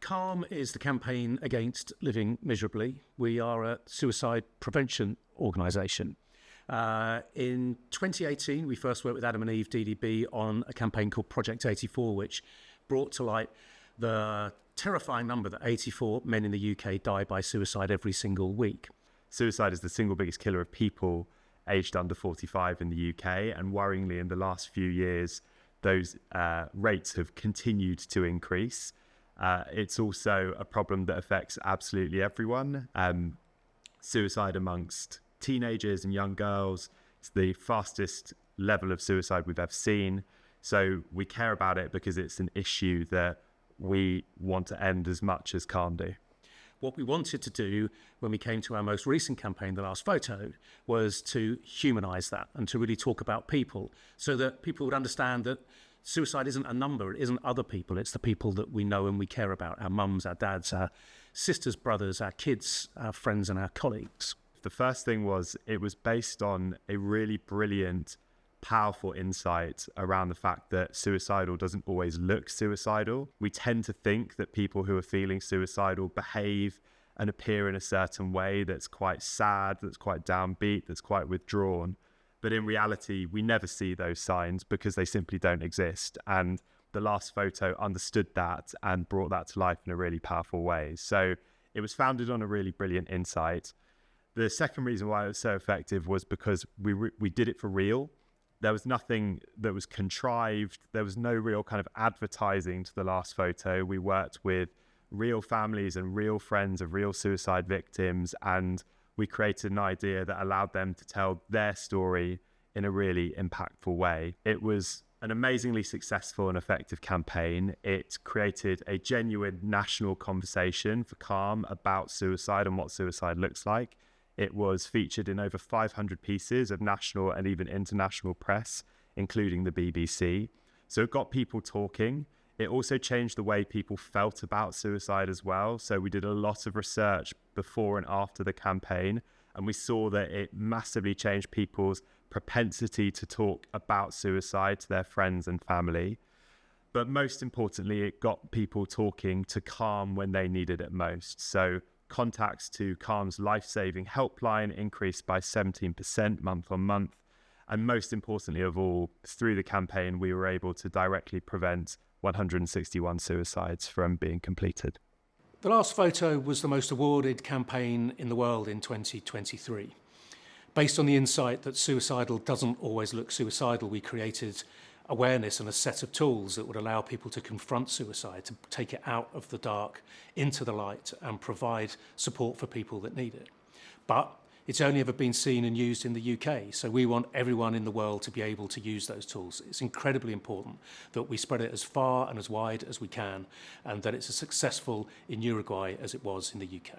CALM is the Campaign Against Living Miserably. We are a suicide prevention organisation. In 2018, we first worked with adam&eveDDB on a campaign called Project 84, which brought to light the terrifying number that 84 men in the UK die by suicide every single week. Suicide is the single biggest killer of people aged under 45 in the UK, and worryingly in the last few years those rates have continued to increase. It's also a problem that affects absolutely everyone. Suicide amongst teenagers and young girls is the fastest level of suicide we've ever seen. So we care about it because it's an issue that we want to end as much as CALM do. What we wanted to do when we came to our most recent campaign, The Last Photo, was to humanise that and to really talk about people so that people would understand that suicide isn't a number, it isn't other people, it's the people that we know and we care about, our mums, our dads, our sisters, brothers, our kids, our friends and our colleagues. The first thing was it was based on a really brilliant, powerful insight around the fact that suicidal doesn't always look suicidal. We tend to think that people who are feeling suicidal behave and appear in a certain way that's quite sad, that's quite downbeat, that's quite withdrawn. But in reality, we never see those signs because they simply don't exist. And The Last Photo understood that and brought that to life in a really powerful way. So it was founded on a really brilliant insight. The second reason why it was so effective was because we did it for real. There was nothing that was contrived. There was no real kind of advertising to The Last Photo. We worked with real families and real friends of real suicide victims, and we created an idea that allowed them to tell their story in a really impactful way. It was an amazingly successful and effective campaign. It created a genuine national conversation for CALM about suicide and what suicide looks like. It was featured in over 500 pieces of national and even international press, including the BBC. So it got people talking. It also changed the way people felt about suicide as well. So we did a lot of research before and after the campaign, and we saw that it massively changed people's propensity to talk about suicide to their friends and family. But most importantly, it got people talking to CALM when they needed it most. So contacts to CALM's life-saving helpline increased by 17% month on month. And most importantly of all, through the campaign, we were able to directly prevent 161 suicides from being completed. The Last Photo was the most awarded campaign in the world in 2023. Based on the insight that suicidal doesn't always look suicidal, we created awareness and a set of tools that would allow people to confront suicide, to take it out of the dark into the light and provide support for people that need it. But it's only ever been seen and used in the UK, so we want everyone in the world to be able to use those tools. It's incredibly important that we spread it as far and as wide as we can, and that it's as successful in Uruguay as it was in the UK.